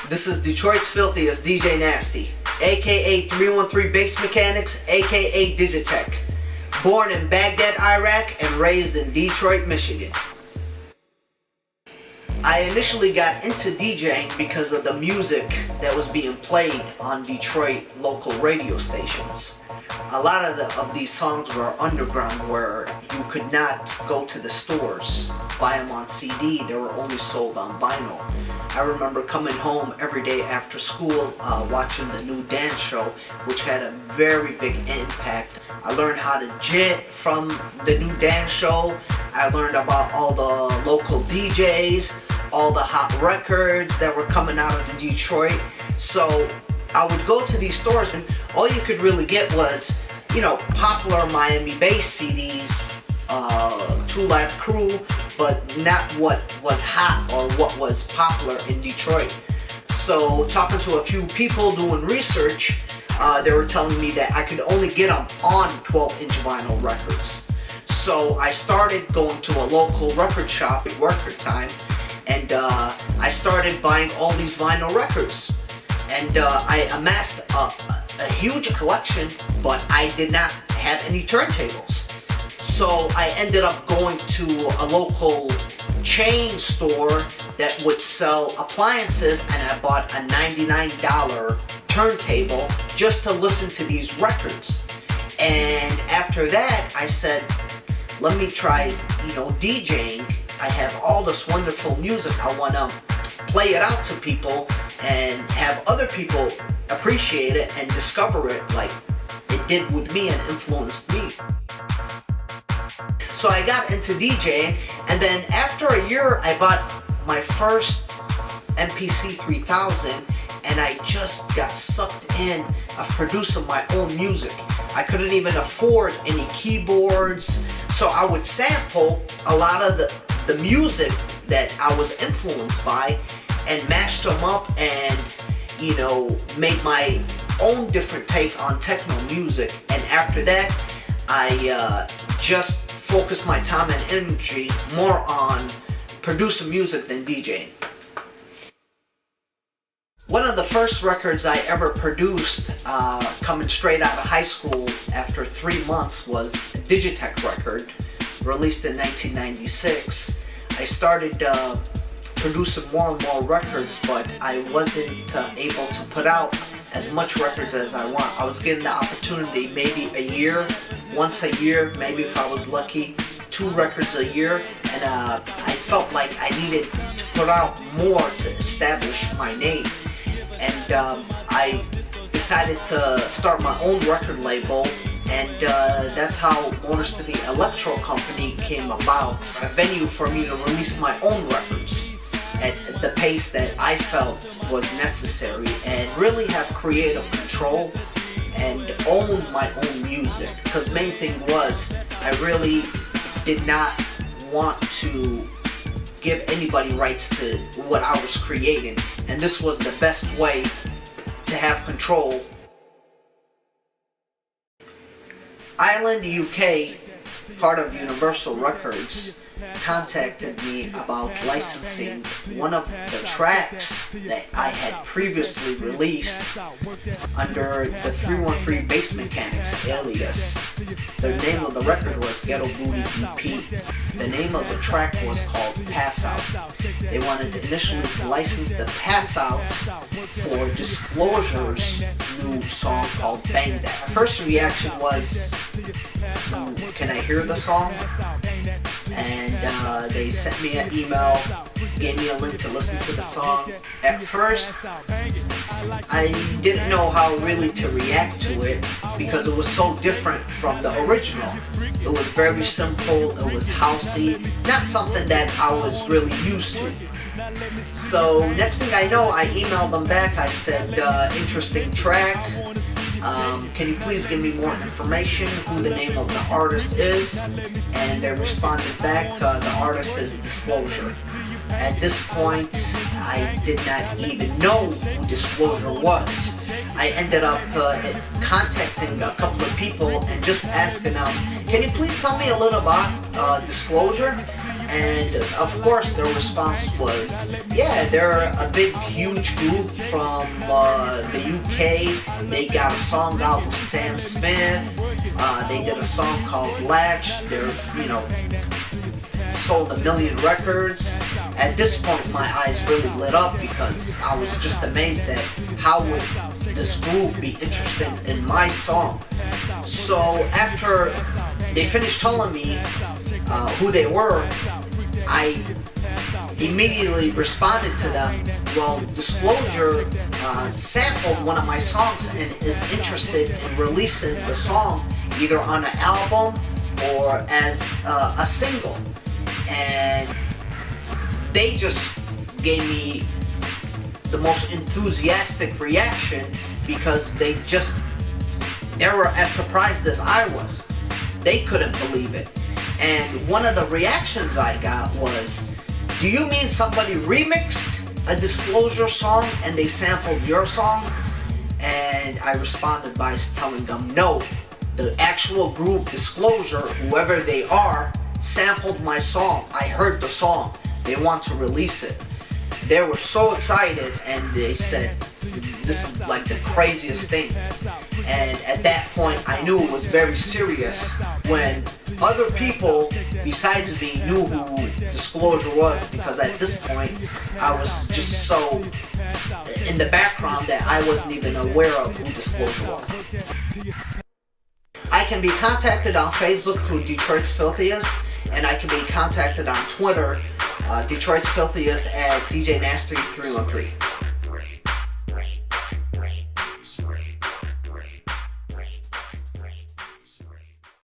This is Detroit's Filthiest, DJ Nasty, aka 313 Bass Mechanics, aka Digitech. Born in Baghdad, Iraq, and raised in Detroit, Michigan. I initially got into DJing because of the music that was being played on Detroit local radio stations. A lot of these songs were underground, where you could not go to the stores, buy them on CD. They were only sold on vinyl. I remember coming home every day after school, watching the new dance show, which had a very big impact. I learned how to jit from the new dance show. I learned about all the local DJs, all the hot records that were coming out of Detroit. So I would go to these stores, and all you could really get was, popular Miami bass CDs, Two Live Crew, but not what was hot or what was popular in Detroit. So talking to a few people doing research, they were telling me that I could only get them on 12-inch vinyl records. So I started going to a local record shop at record time, and I started buying all these vinyl records. And I amassed a huge collection, but I did not have any turntables. So I ended up going to a local chain store that would sell appliances, and I bought a $99 turntable just to listen to these records. And after that, I said, let me try, DJing. I have all this wonderful music. I want to play it out to people and have other people appreciate it and discover it like it did with me and influenced me. So I got into DJing, and then after a year I bought my first MPC 3000, and I just got sucked in of producing my own music. I couldn't even afford any keyboards, so I would sample a lot of the music that I was influenced by and mashed them up and, made my own different take on techno music. And after that, I just focused my time and energy more on producing music than DJing. One of the first records I ever produced, coming straight out of high school after 3 months, was a Digitech record, released in 1996. I started producing more and more records, but I wasn't able to put out as much records as I want. I was getting the opportunity maybe once a year, maybe if I was lucky, 2 records a year, and I felt like I needed to put out more to establish my name. And I decided to start my own record label, and that's how Motor City Electro Company came about, a venue for me to release my own records at the pace that I felt was necessary, and really have creative control and own my own music. Because main thing was, I really did not want to give anybody rights to what I was creating, and this was the best way to have control. Island UK, part of Universal Records, contacted me about licensing one of the tracks that I had previously released under the 313 Bass Mechanics alias. The name of the record was Ghetto Booty EP. The name of the track was called Pass Out. They wanted initially to license the Pass Out for Disclosure's new song called Bang That. My first reaction was, can I hear the song? And they sent me an email, gave me a link to listen to the song. At first, I didn't know how really to react to it because it was so different from the original. It was very simple, it was housey, not something that I was really used to. So next thing I know, I emailed them back. I said, interesting track. Can you please give me more information, who the name of the artist is? And they responded back, the artist is Disclosure. At this point, I did not even know who Disclosure was. I ended up contacting a couple of people and just asking them, can you please tell me a little about Disclosure? And of course their response was, yeah, they're a big, huge group from the UK. They got a song out with Sam Smith. They did a song called Latch. They're, sold 1 million records. At this point my eyes really lit up because I was just amazed at how would this group be interested in my song. So after they finished telling me who they were, I immediately responded to them. Well, Disclosure sampled one of my songs and is interested in releasing the song either on an album or as a single. And they just gave me the most enthusiastic reaction because they were as surprised as I was. They couldn't believe it. And one of the reactions I got was, do you mean somebody remixed a Disclosure song and they sampled your song? And I responded by telling them, no, the actual group Disclosure, whoever they are, sampled my song. I heard the song. They want to release it. They were so excited and they said, this is like the craziest thing. And at that point I knew it was very serious when other people besides me knew who Disclosure was, because at this point I was just so in the background that I wasn't even aware of who Disclosure was. I can be contacted on Facebook through Detroit's Filthiest, and I can be contacted on Twitter, Detroit's Filthiest at DJ Nasty 313.